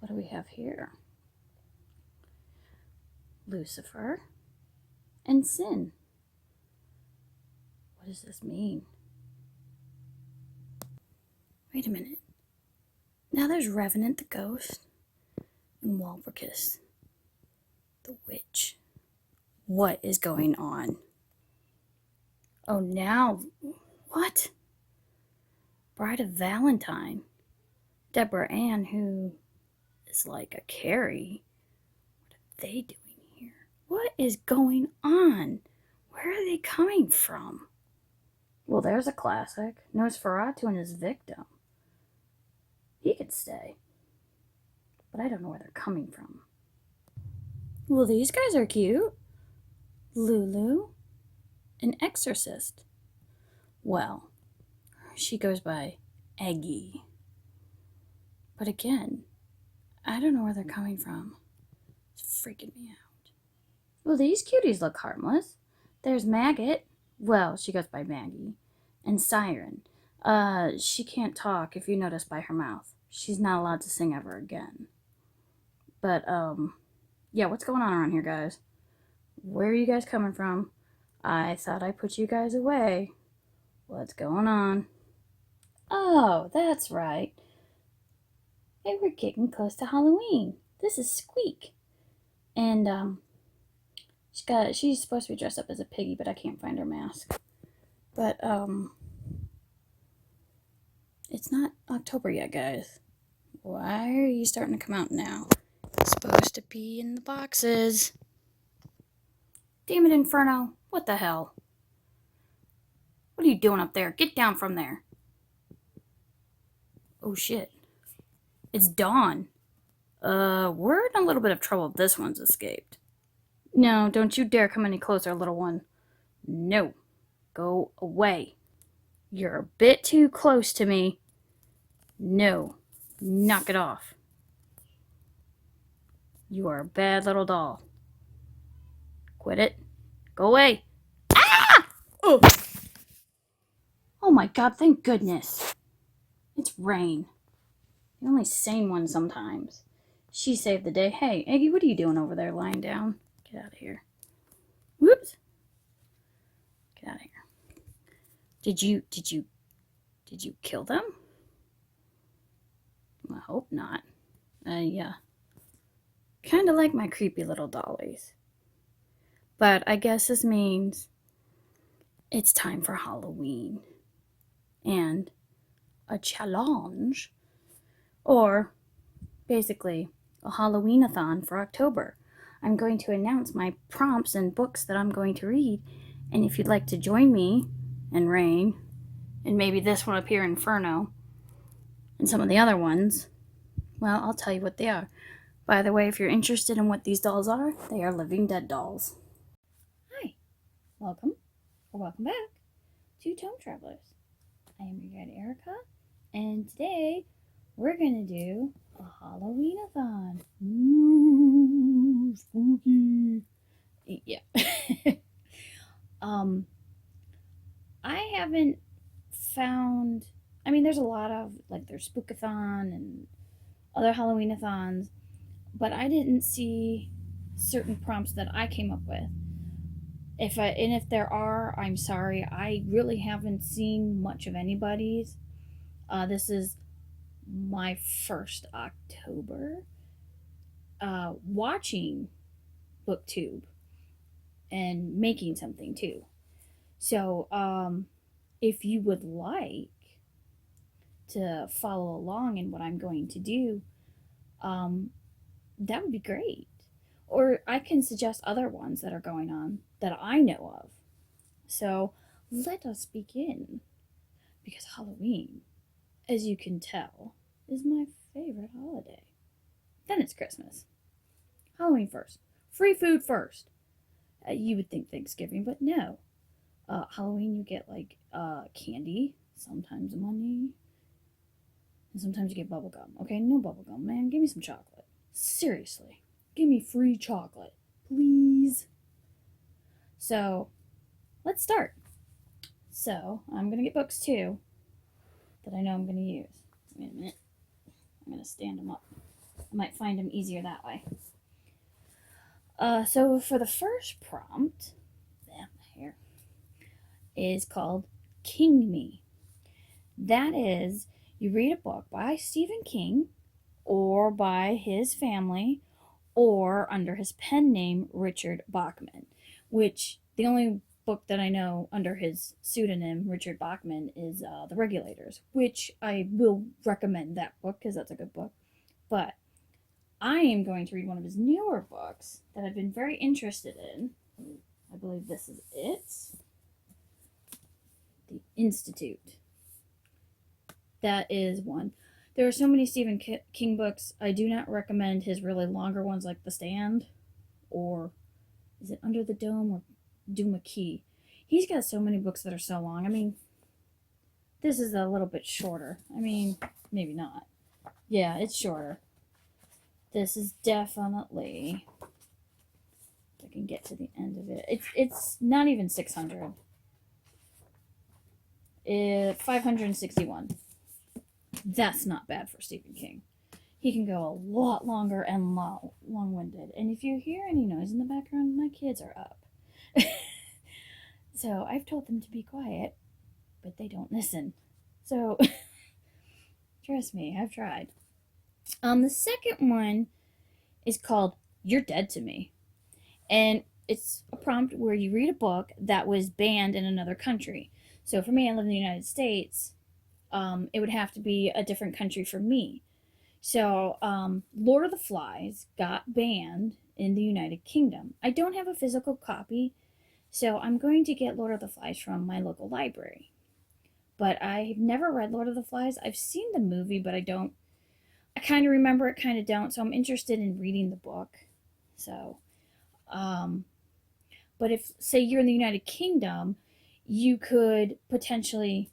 what do we have here? Lucifer and sin. What does this mean? Wait a minute. Now there's Revenant the ghost and Walpurgis the witch. What is going on? Oh, now what? Bride of Valentine. Deborah Ann, who is like a Carrie. What are they doing here? What is going on? Where are they coming from? Well, there's a classic. Nosferatu and his victim. He could stay. But I don't know where they're coming from. Well, these guys are cute. Lulu. An exorcist. Well, she goes by Aggie. But again, I don't know where they're coming from. It's freaking me out. Well, these cuties look harmless. There's Maggot. Well, she goes by Maggie. And Siren. She can't talk, if you notice by her mouth. She's not allowed to sing ever again. But, yeah, what's going on around here, guys? Where are you guys coming from? I thought I put you guys away. What's going on? Oh, that's right. Hey, we're getting close to Halloween. This is Squeak. And, she's supposed to be dressed up as a piggy, but I can't find her mask. But, it's not October yet, guys. Why are you starting to come out now? It's supposed to be in the boxes. Damn it, Inferno. What the hell? What are you doing up there? Get down from there. Oh, shit. It's Dawn. We're in a little bit of trouble if this one's escaped. No, don't you dare come any closer, little one. No. Go away. You're a bit too close to me. No. Knock it off. You are a bad little doll. Quit it. Go away. Ah! Oh! Oh my god, thank goodness. It's Rain. The only sane one sometimes. She saved the day. Hey, Aggie, what are you doing over there lying down? Get out of here. Whoops. Get out of here. Did you kill them? I hope not. Yeah. Kind of like my creepy little dollies. But I guess this means it's time for Halloween. And a challenge. Or, basically, a Halloweenathon for October. I'm going to announce my prompts and books that I'm going to read. And if you'd like to join me and Rain, and maybe this one up here, Inferno, and some of the other ones, well, I'll tell you what they are. By the way, if you're interested in what these dolls are, they are Living Dead dolls. Hi, welcome, or welcome back to Tome Travelers. I am your guide, Erica, and today we're going to do a Halloweenathon. Ooh, spooky. Yeah. I haven't found, I mean, there's a lot of, like, there's Spookathon and other Halloweenathons, but I didn't see certain prompts that I came up with. If there are, I'm sorry. I really haven't seen much of anybody's. This is my first October watching BookTube and making something too. So if you would like to follow along in what I'm going to do, that would be great. Or I can suggest other ones that are going on that I know of. So let us begin. Because Halloween, as you can tell, is my favorite holiday. Then it's Christmas. Halloween first. Free food first. You would think Thanksgiving, but no. Halloween you get like candy, sometimes money, and sometimes you get bubble gum. Okay, no bubble gum, man. Give me some chocolate. Seriously. Give me free chocolate. Please. So, let's start. So, I'm going to get books too that I know I'm going to use. Wait a minute. I'm going to stand them up. I might find them easier that way. So for the first prompt, here, is called King Me. That is, you read a book by Stephen King or by his family or under his pen name Richard Bachman, which the only book that I know under his pseudonym Richard Bachman is The Regulators, which I will recommend that book because that's a good book. But I am going to read one of his newer books that I've been very interested in. I believe this is it. The Institute. That is one. There are so many Stephen King books. I do not recommend his really longer ones like The Stand, or is it Under the Dome, or Doom a Key. He's got so many books that are so long. I mean, this is a little bit shorter. I mean, maybe not. Yeah, it's shorter. This is definitely, if I can get to the end of it. It's not even 600. 561. That's not bad for Stephen King. He can go a lot longer and long-winded. And if you hear any noise in the background, my kids are up. So I've told them to be quiet, but they don't listen. So trust me, I've tried. The second one is called You're Dead to Me. And it's a prompt where you read a book that was banned in another country. So for me, I live in the United States. It would have to be a different country for me. So Lord of the Flies got banned in the United Kingdom. I don't have a physical copy, so I'm going to get Lord of the Flies from my local library. But I've never read Lord of the Flies. I've seen the movie, but I kind of remember it, kind of don't. So I'm interested in reading the book. So, but if, say, you're in the United Kingdom, you could potentially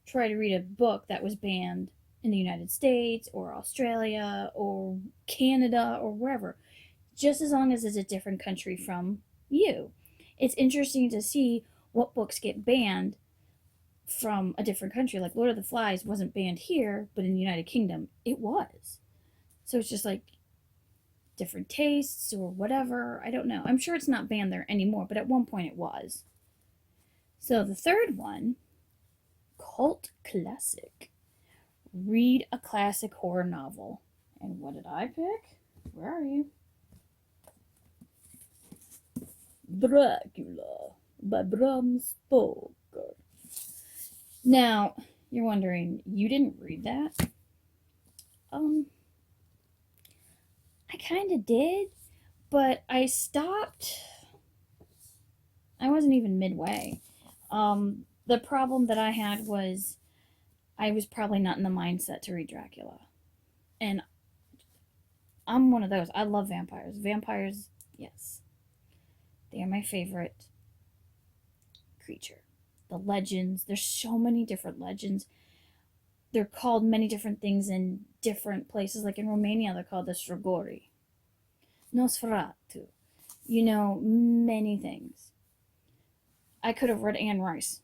try to read a book that was banned in the United States or Australia or Canada or wherever, just as long as it's a different country from you. It's interesting to see what books get banned from a different country. Like Lord of the Flies wasn't banned here, but in the United Kingdom it was. So it's just like different tastes or whatever. I don't know. I'm sure it's not banned there anymore, but at one point it was. So the third one, Cult Classic. Read a classic horror novel. And what did I pick? Where are you? Dracula by Bram Stoker. Now, you're wondering, you didn't read that? I kind of did, but I stopped. I wasn't even midway. The problem that I had was I was probably not in the mindset to read Dracula. And I'm one of those. I love vampires. Vampires, yes. They are my favorite creature. The legends. There's so many different legends. They're called many different things in different places. Like in Romania, they're called the Strigoi. Nosferatu. You know, many things. I could have read Anne Rice,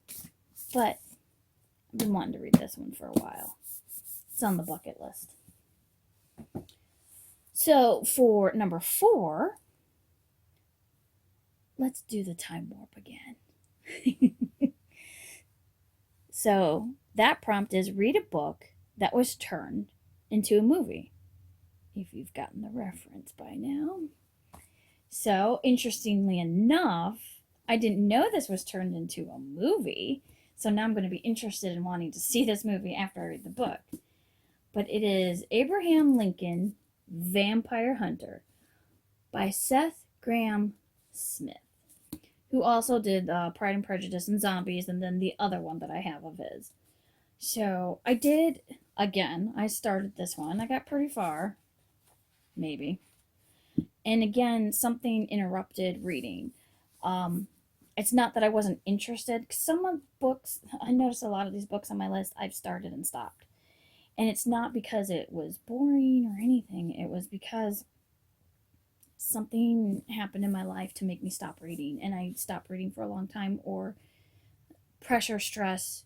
but I've been wanting to read this one for a while. It's on the bucket list. So for number 4, let's do the time warp again. So that prompt is read a book that was turned into a movie. If you've gotten the reference by now. So interestingly enough, I didn't know this was turned into a movie. So now I'm going to be interested in wanting to see this movie after I read the book. But it is Abraham Lincoln, Vampire Hunter by Seth Graham Smith, who also did Pride and Prejudice and Zombies, and then the other one that I have of his. So I did, again, I started this one. I got pretty far, maybe. And again, something interrupted reading. It's not that I wasn't interested, because some of books, I noticed a lot of these books on my list, I've started and stopped. And it's not because it was boring or anything. It was because something happened in my life to make me stop reading. And I stopped reading for a long time, or pressure, stress.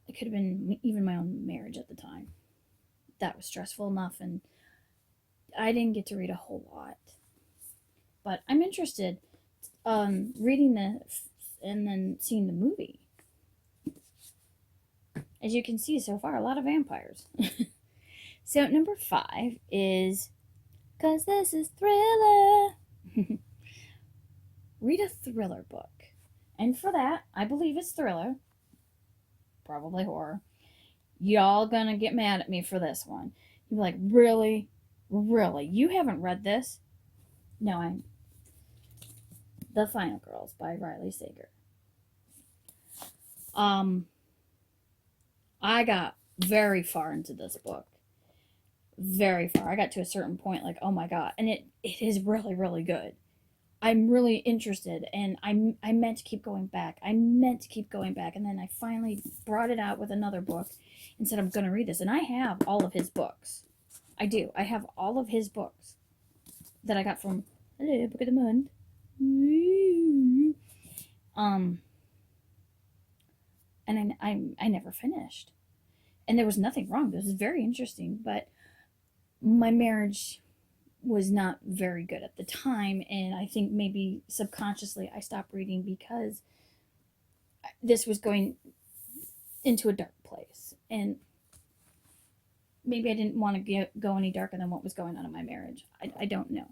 It could have been even my own marriage at the time. That was stressful enough, and I didn't get to read a whole lot, but I'm interested reading this and then seeing the movie. As you can see so far, a lot of vampires. So number 5 is, "Cause this is thriller." Read a thriller book. And for that, I believe it's thriller. Probably horror. Y'all gonna get mad at me for this one. You're like, really? Really? You haven't read this? No, The Final Girls by Riley Sager. I got very far into this book. Very far. I got to a certain point, like, oh my god. And it is really, really good. I'm really interested, and I meant to keep going back. And then I finally brought it out with another book and said, I'm going to read this. And I have all of his books. I do. I have all of his books that I got from Hello, Book of the Month. And I never finished. And there was nothing wrong. This was very interesting, but my marriage was not very good at the time, and I think maybe subconsciously I stopped reading because this was going into a dark place, and maybe I didn't want to go any darker than what was going on in my marriage. I don't know,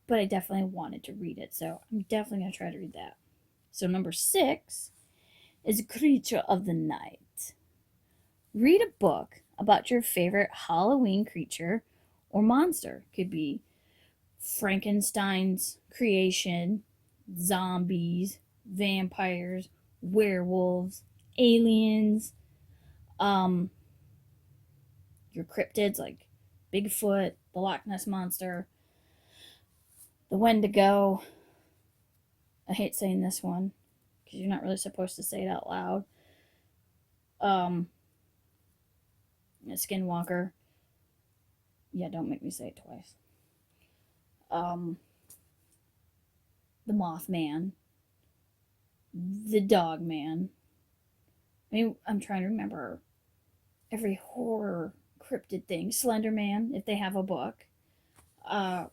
but I definitely wanted to read it, so I'm definitely going to try to read that. So number 6 is Creature of the Night. Read a book about your favorite Halloween creature or monster. Could be Frankenstein's creation, zombies, vampires, werewolves, aliens, your cryptids like Bigfoot, the Loch Ness Monster, the Wendigo. I hate saying this one because you're not really supposed to say it out loud. A Skinwalker. Yeah, don't make me say it twice. The Mothman, the Dogman. I mean, I'm trying to remember every horror cryptid thing. Slenderman, if they have a book. I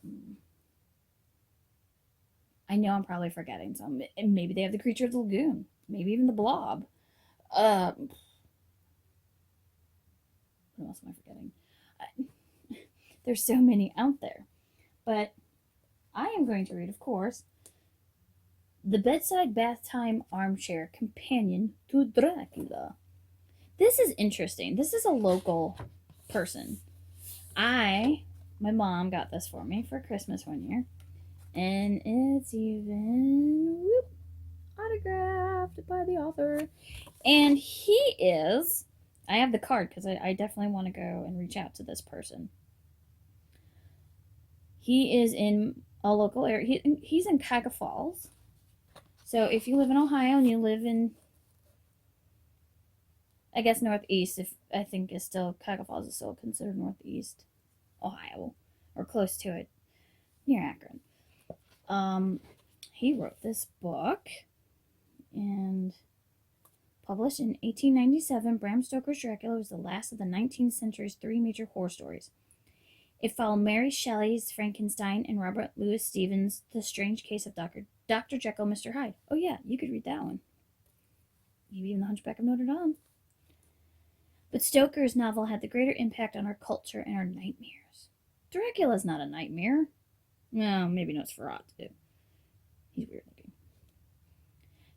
know I'm probably forgetting some. And maybe they have the Creature of the Lagoon. Maybe even the Blob. What else am I forgetting? There's so many out there. But I am going to read, of course, The Bedside Bath Time Armchair Companion to Dracula. This is interesting. This is a local person. My mom got this for me for Christmas one year. And it's even autographed by the author. And he is, I have the card because I definitely want to go and reach out to this person. He is in a local area. He's in Cuyahoga Falls. So if you live in Ohio and you live in, I guess, northeast, if I think is still, Cuyahoga Falls is still considered northeast Ohio, or close to it, near Akron. He wrote this book, and published in 1897, Bram Stoker's Dracula was the last of the 19th century's 3 major horror stories. It followed Mary Shelley's Frankenstein and Robert Louis Stevens' The Strange Case of Dr. Jekyll, Mr. Hyde. Oh yeah, you could read that one. Maybe even The Hunchback of Notre Dame. But Stoker's novel had the greater impact on our culture and our nightmares. Dracula's not a nightmare. No, maybe Nosferatu. He's weird looking.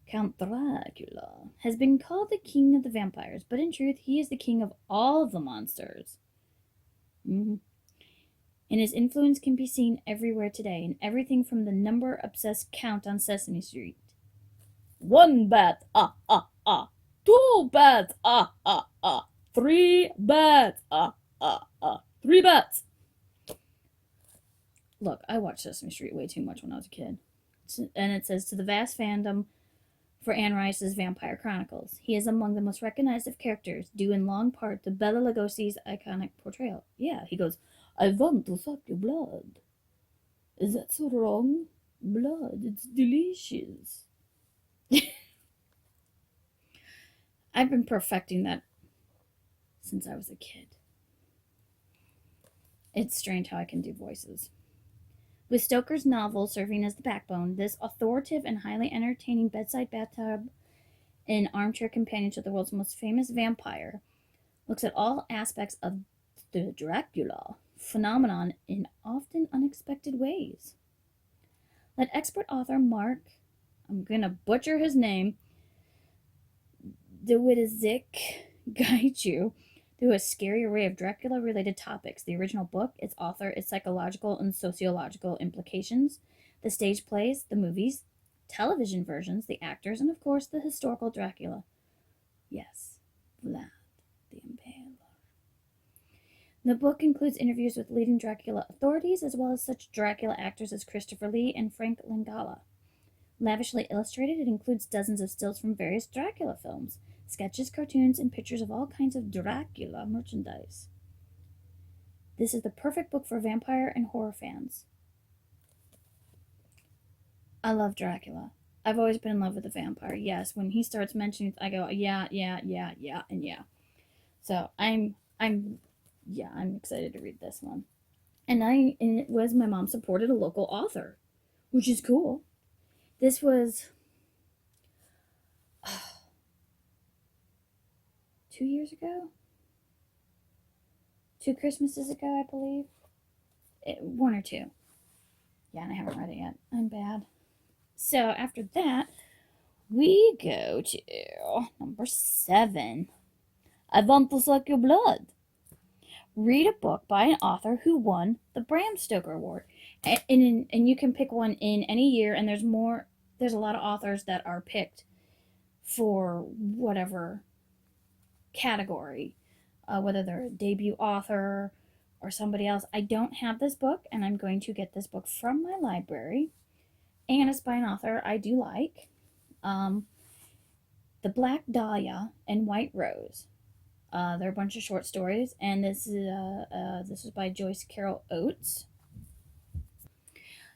Count Dracula has been called the king of the vampires, but in truth, he is the king of all the monsters. And his influence can be seen everywhere today, in everything from the number-obsessed Count on Sesame Street. 1 bat, 2 bats, 3 bats, 3 bats. Look, I watched Sesame Street way too much when I was a kid. And it says, to the vast fandom for Anne Rice's Vampire Chronicles, he is among the most recognized of characters, due in long part to Bela Lugosi's iconic portrayal. Yeah, he goes, I want to suck your blood. Is that so wrong? Blood, it's delicious. I've been perfecting that since I was a kid. It's strange how I can do voices. With Stoker's novel serving as the backbone, this authoritative and highly entertaining bedside bathtub and armchair companion to the world's most famous vampire looks at all aspects of the Dracula phenomenon in often unexpected ways. Let expert author Mark, I'm going to butcher his name, Dewitzik, guide you through a scary array of Dracula-related topics. The original book, its author, its psychological and sociological implications, the stage plays, the movies, television versions, the actors, and of course the historical Dracula. Yes, Vlad the Impaler. The book includes interviews with leading Dracula authorities, as well as such Dracula actors as Christopher Lee and Frank Langella. Lavishly illustrated, it includes dozens of stills from various Dracula films, sketches, cartoons, and pictures of all kinds of Dracula merchandise. This is the perfect book for vampire and horror fans. I love Dracula. I've always been in love with the vampire. Yes, when he starts mentioning, I go, yeah, and yeah. So I'm excited to read this one. And it was my mom supported a local author, which is cool. This was 2 years ago? 2 Christmases ago, I believe. 1 or 2. Yeah, and I haven't read it yet. I'm bad. So after that, we go to number 7. I Want to Suck Your Blood. Read a book by an author who won the Bram Stoker Award. And you can pick one in any year, and there's a lot of authors that are picked for whatever category, whether they're a debut author or somebody else. I don't have this book, and I'm going to get this book from my library, and it's by an author I do like. The Black Dahlia and White Rose. They're a bunch of short stories, and this is by Joyce Carol Oates.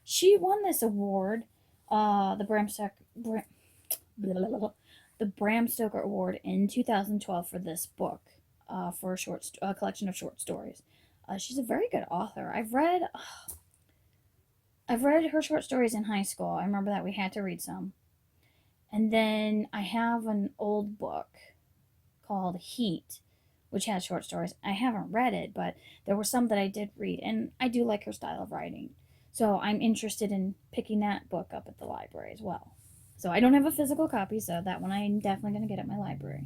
She won this award, the Bram Stoker Award in 2012 for this book, for a collection of short stories. She's a very good author. I've read her short stories in high school. I remember that we had to read some. And then I have an old book called Heat, which has short stories. I haven't read it, but there were some that I did read, and I do like her style of writing. So I'm interested in picking that book up at the library as well. So I don't have a physical copy, so that one I'm definitely going to get at my library.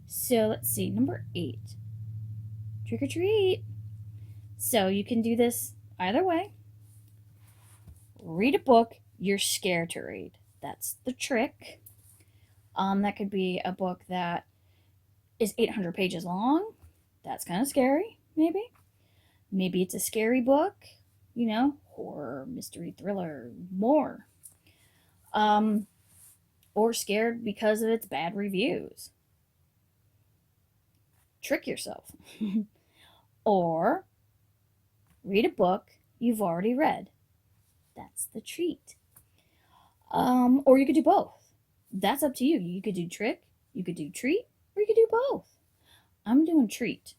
So let's see, number 8. Trick or treat. So you can do this either way. Read a book you're scared to read. That's the trick. That could be a book that is 800 pages long. That's kind of scary, maybe. Maybe it's a scary book, horror, mystery, thriller, more. Or scared because of its bad reviews. Trick yourself. Or read a book you've already read. That's the treat. Or you could do both. That's up to you. You could do trick, you could do treat, or you could do both. I'm doing treat.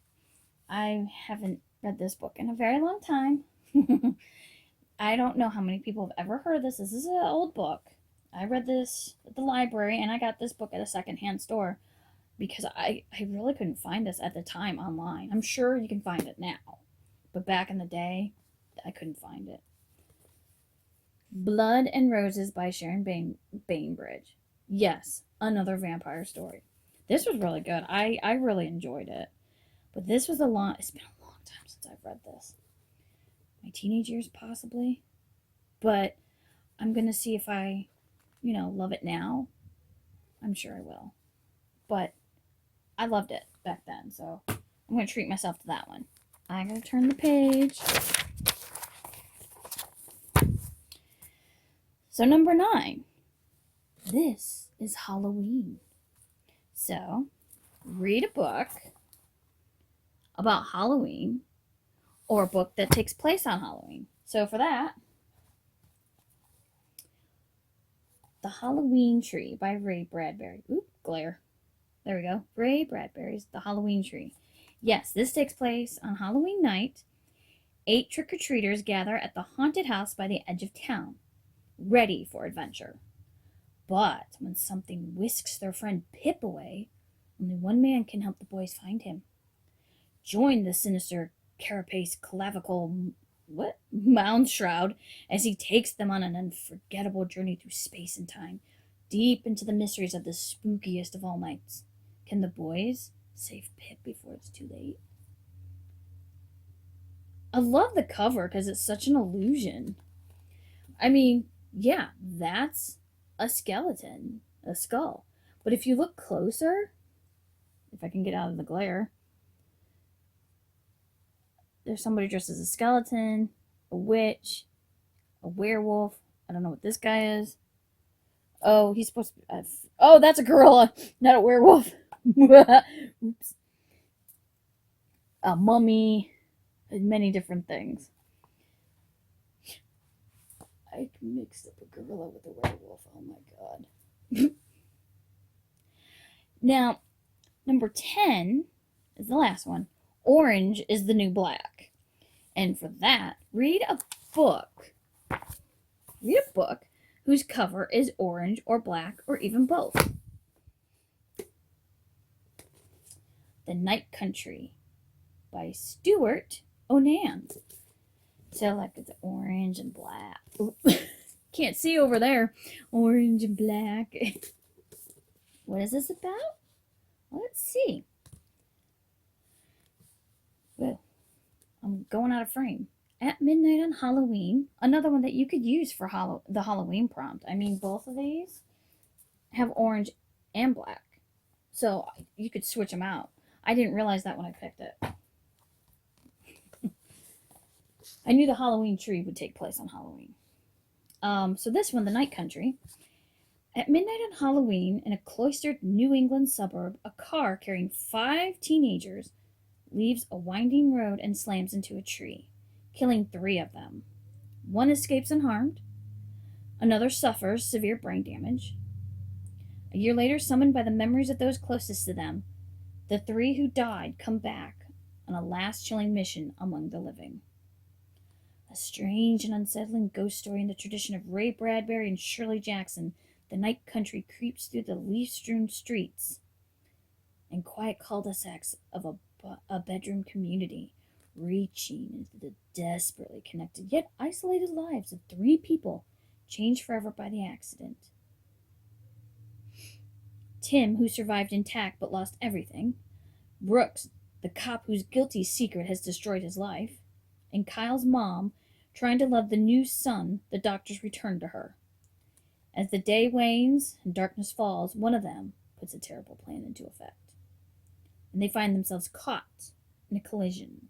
I haven't read this book in a very long time. I don't know how many people have ever heard of this. This is an old book. I read this at the library, and I got this book at a secondhand store because I really couldn't find this at the time online. I'm sure you can find it now, but back in the day, I couldn't find it. Blood and Roses by Sharon Bainbridge. Yes, another vampire story. This was really good. I really enjoyed it. But this was it's been a long time since I've read this. My teenage years, possibly. But I'm going to see if I, love it now. I'm sure I will. But I loved it back then, so I'm going to treat myself to that one. I got to turn the page. So number 9. This is Halloween. So, read a book about Halloween, or a book that takes place on Halloween. So for that, The Halloween Tree by Ray Bradbury. Oop, glare. There we go. Ray Bradbury's The Halloween Tree. Yes, this takes place on Halloween night 8 trick-or-treaters gather at the haunted house by the edge of town, ready for adventure. But when something whisks their friend Pip away, only one man can help the boys find him. Join the sinister carapace clavicle mound shroud as he takes them on an unforgettable journey through space and time, deep into the mysteries of the spookiest of all nights. Can the boys save Pip before it's too late? I love the cover because it's such an illusion. I mean, yeah, that's a skeleton, a skull. But if you look closer, if I can get out of the glare, there's somebody dressed as a skeleton, a witch, a werewolf. I don't know what this guy is. Oh, he's supposed to be... oh, that's a gorilla, not a werewolf. Oops. A mummy, and many different things. I mixed up a gorilla with a werewolf. Oh my god. Now, number 10 is the last one. Orange is the new black. And for that, read a book. Read a book whose cover is orange or black or even both. The Night Country by Stuart Onan. So like it's orange and black. Ooh. Can't see over there. Orange and black. What is this about? Let's see. Well, I'm going out of frame. At midnight on Halloween, another one that you could use for the Halloween prompt. I mean, both of these have orange and black. So you could switch them out. I didn't realize that when I picked it. I knew the Halloween tree would take place on Halloween. So this one, The Night Country. At midnight on Halloween, in a cloistered New England suburb, a car carrying 5 teenagers leaves a winding road and slams into a tree, killing 3 of them. 1 escapes unharmed. Another suffers severe brain damage. A year later, summoned by the memories of those closest to them, the 3 who died come back on a last chilling mission among the living. A strange and unsettling ghost story in the tradition of Ray Bradbury and Shirley Jackson, The Night Country creeps through the leaf-strewn streets and quiet cul-de-sacs of a bedroom community, reaching into the desperately connected yet isolated lives of 3 people changed forever by the accident. Tim, who survived intact but lost everything. Brooks, the cop whose guilty secret has destroyed his life. And Kyle's mom, trying to love the new son the doctors returned to her. As the day wanes and darkness falls, one of them puts a terrible plan into effect. And they find themselves caught in a collision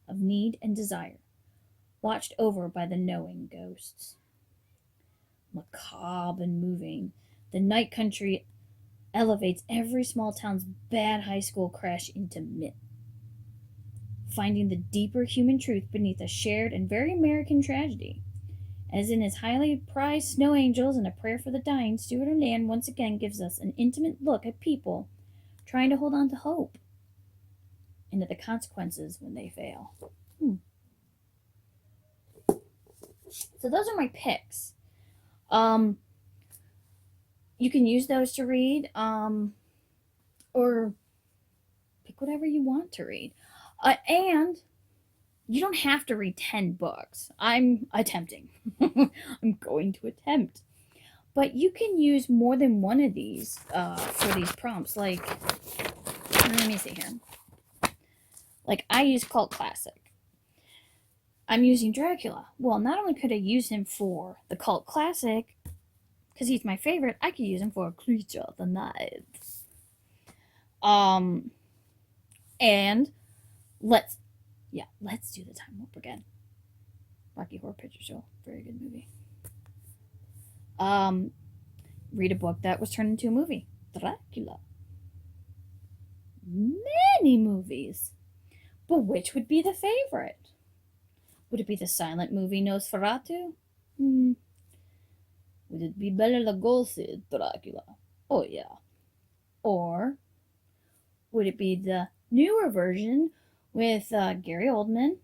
of need and desire, watched over by the knowing ghosts. Macabre and moving, The Night Country elevates every small town's bad high school crash into myth, finding the deeper human truth beneath a shared and very American tragedy. As in his highly prized Snow Angels and A Prayer for the Dying, Stuart Onan once again gives us an intimate look at people trying to hold on to hope and at the consequences when they fail. So those are my picks. You can use those to read, or pick whatever you want to read. And you don't have to read 10 books. I'm attempting. I'm going to attempt. But you can use more than one of these for these prompts. Like, let me see here. Like, I use Cult Classic. I'm using Dracula. Well, not only could I use him for the Cult Classic, because he's my favorite, I could use him for Creature of the Night. And let's do the Time Warp again. Rocky Horror Picture Show. Very good movie. Read a book that was turned into a movie. Dracula. Many movies. But which would be the favorite? Would it be the silent movie Nosferatu? Would it be Bela Lugosi's Dracula? Oh yeah. Or would it be the newer version with Gary Oldman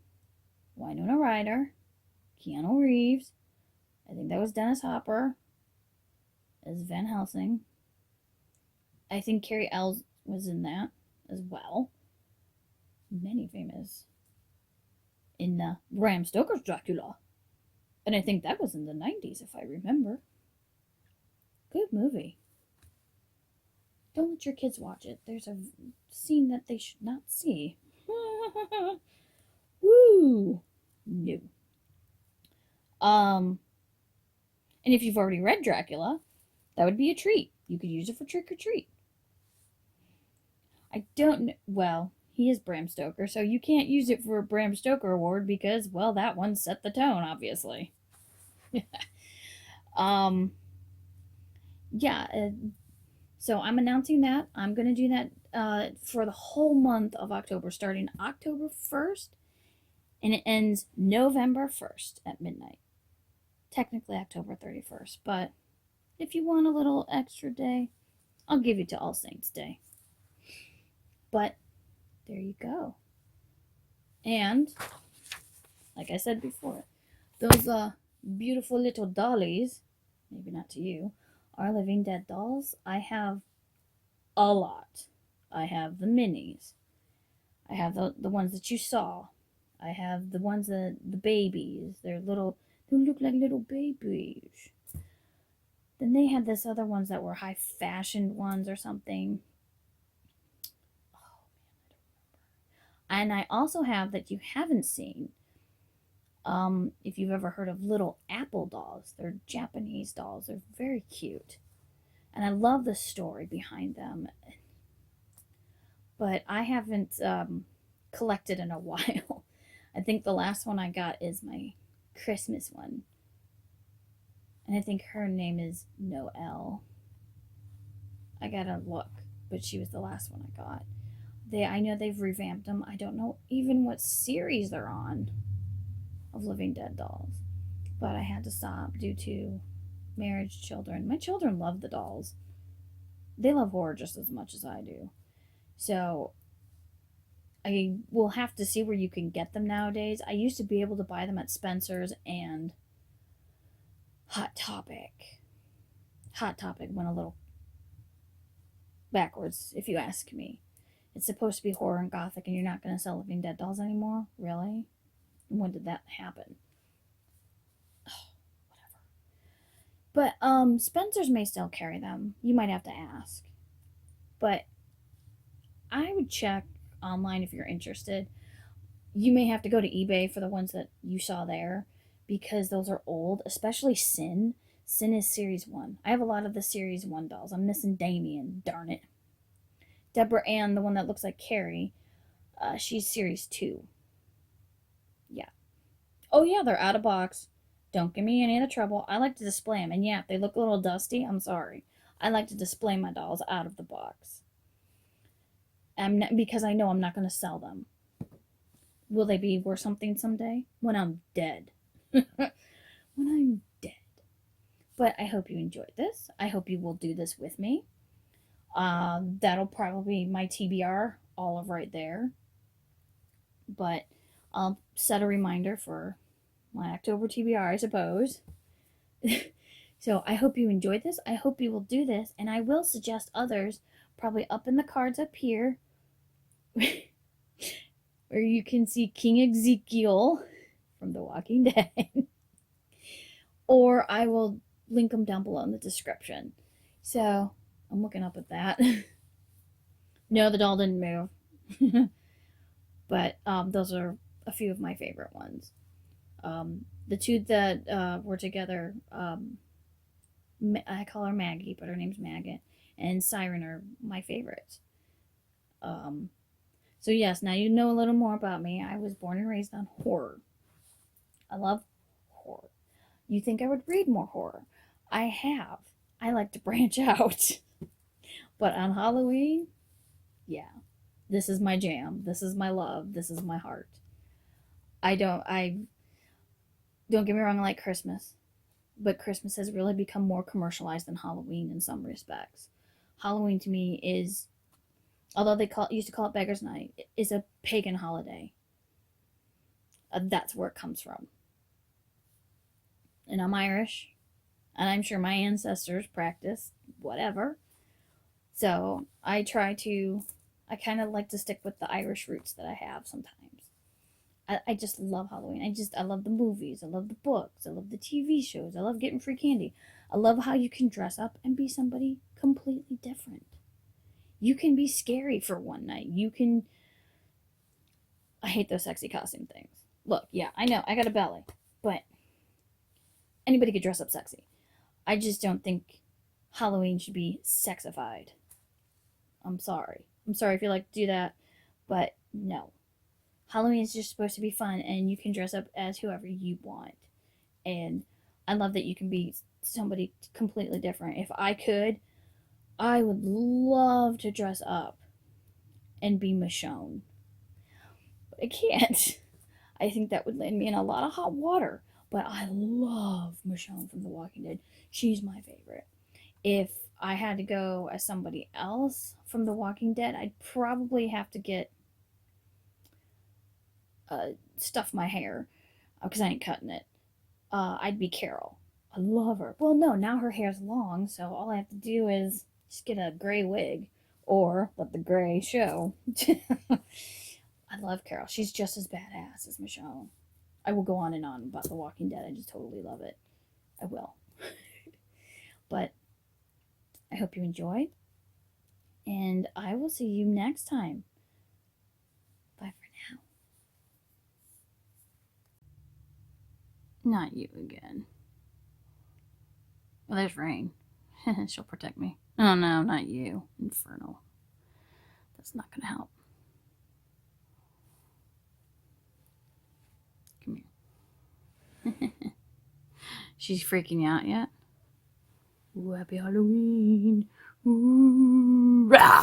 Winona Ryder, Keanu Reeves. I think that was Dennis Hopper as Van Helsing. I think Carrie Ells was in that as well. Many famous. In Bram Stoker's Dracula. And I think that was in the 90s, if I remember. Good movie. Don't let your kids watch it. There's a scene that they should not see. Woo! No. And if you've already read Dracula, that would be a treat. You could use it for trick or treat. I don't know. Well, he is Bram Stoker, so you can't use it for a Bram Stoker award because, well, that one set the tone, obviously. Yeah. So I'm announcing that. I'm going to do that for the whole month of October, starting October 1st, and it ends November 1st at midnight. Technically October 31st, but if you want a little extra day, I'll give you to All Saints Day. But there you go. And like I said before, those beautiful little dollies, maybe not to you, are Living Dead dolls. I have a lot. I have the minis. I have the ones that you saw. I have the ones that the babies. They're little. They look like little babies. Then they had this other ones that were high fashioned ones or something. Oh man, I don't remember. And I also have that you haven't seen. If you've ever heard of Little Apple dolls, they're Japanese dolls. They're very cute. And I love the story behind them. But I haven't collected in a while. I think the last one I got is my Christmas one. And I think her name is Noelle. I gotta look, but she was the last one I got. I know they've revamped them. I don't know even what series they're on of Living Dead dolls. But I had to stop due to marriage, children. My children love the dolls. They love horror just as much as I do. So I will have to see where you can get them nowadays. I used to be able to buy them at Spencer's and Hot Topic. Hot Topic went a little backwards, if you ask me. It's supposed to be horror and gothic, and you're not going to sell Living Dead dolls anymore? Really? When did that happen? Oh, whatever. But Spencer's may still carry them. You might have to ask. But I would check online if you're interested. You may have to go to eBay for the ones that you saw there because those are old, especially Sin. Sin is Series 1. I have a lot of the Series 1 dolls. I'm missing Damien, darn it. Deborah Ann, the one that looks like Carrie, she's Series 2. Yeah. Oh, yeah, they're out of box. Don't give me any of the trouble. I like to display them. And yeah, if they look a little dusty, I'm sorry. I like to display my dolls out of the box. Because I know I'm not going to sell them. Will they be worth something someday? When I'm dead. When I'm dead. But I hope you enjoyed this. I hope you will do this with me. That'll probably be my TBR, all of right there. But I'll set a reminder for my October TBR, I suppose. So I hope you enjoyed this. I hope you will do this. And I will suggest others, probably up in the cards up here, where you can see King Ezekiel from The Walking Dead. Or I will link them down below in the description. So I'm looking up at that. No, the doll didn't move. But those are a few of my favorite ones. The two that were together, I call her Maggie, but her name's Maggot, and Siren are my favorites. So yes, now you know a little more about me. I was born and raised on horror. I love horror. You think I would read more horror? I have. I like to branch out. But on Halloween, yeah, this is my jam. This is my love. This is my heart. I don't get me wrong, I like Christmas. But Christmas has really become more commercialized than Halloween in some respects. Halloween to me is, although they used to call it Beggar's Night, is a pagan holiday. That's where it comes from. And I'm Irish, and I'm sure my ancestors practiced whatever. So I kind of like to stick with the Irish roots that I have sometimes. I just love Halloween. I love the movies. I love the books. I love the TV shows. I love getting free candy. I love how you can dress up and be somebody completely different. You can be scary for one night. I hate those sexy costume things. Look, yeah, I know, I got a belly, but anybody could dress up sexy. I just don't think Halloween should be sexified. I'm sorry. I'm sorry if you like to do that, but no. Halloween is just supposed to be fun, and you can dress up as whoever you want. And I love that you can be somebody completely different. If I could, I would love to dress up and be Michonne. But I can't. I think that would land me in a lot of hot water. But I love Michonne from The Walking Dead. She's my favorite. If I had to go as somebody else from The Walking Dead, I'd probably have to get stuff my hair because I ain't cutting it. I'd be Carol. I love her. Well, no, now her hair's long, so all I have to do is just get a gray wig or let the gray show. I love Carol. She's just as badass as Michonne. I will go on and on about The Walking Dead. I just totally love it. I will. But I hope you enjoyed, and I will see you next time. Bye for now. Not you again. Well, there's Rain. She'll protect me. Oh no, not you. Infernal. That's not gonna help. Come here. She's freaking you out yet? Ooh, happy Halloween. Ooh, rah!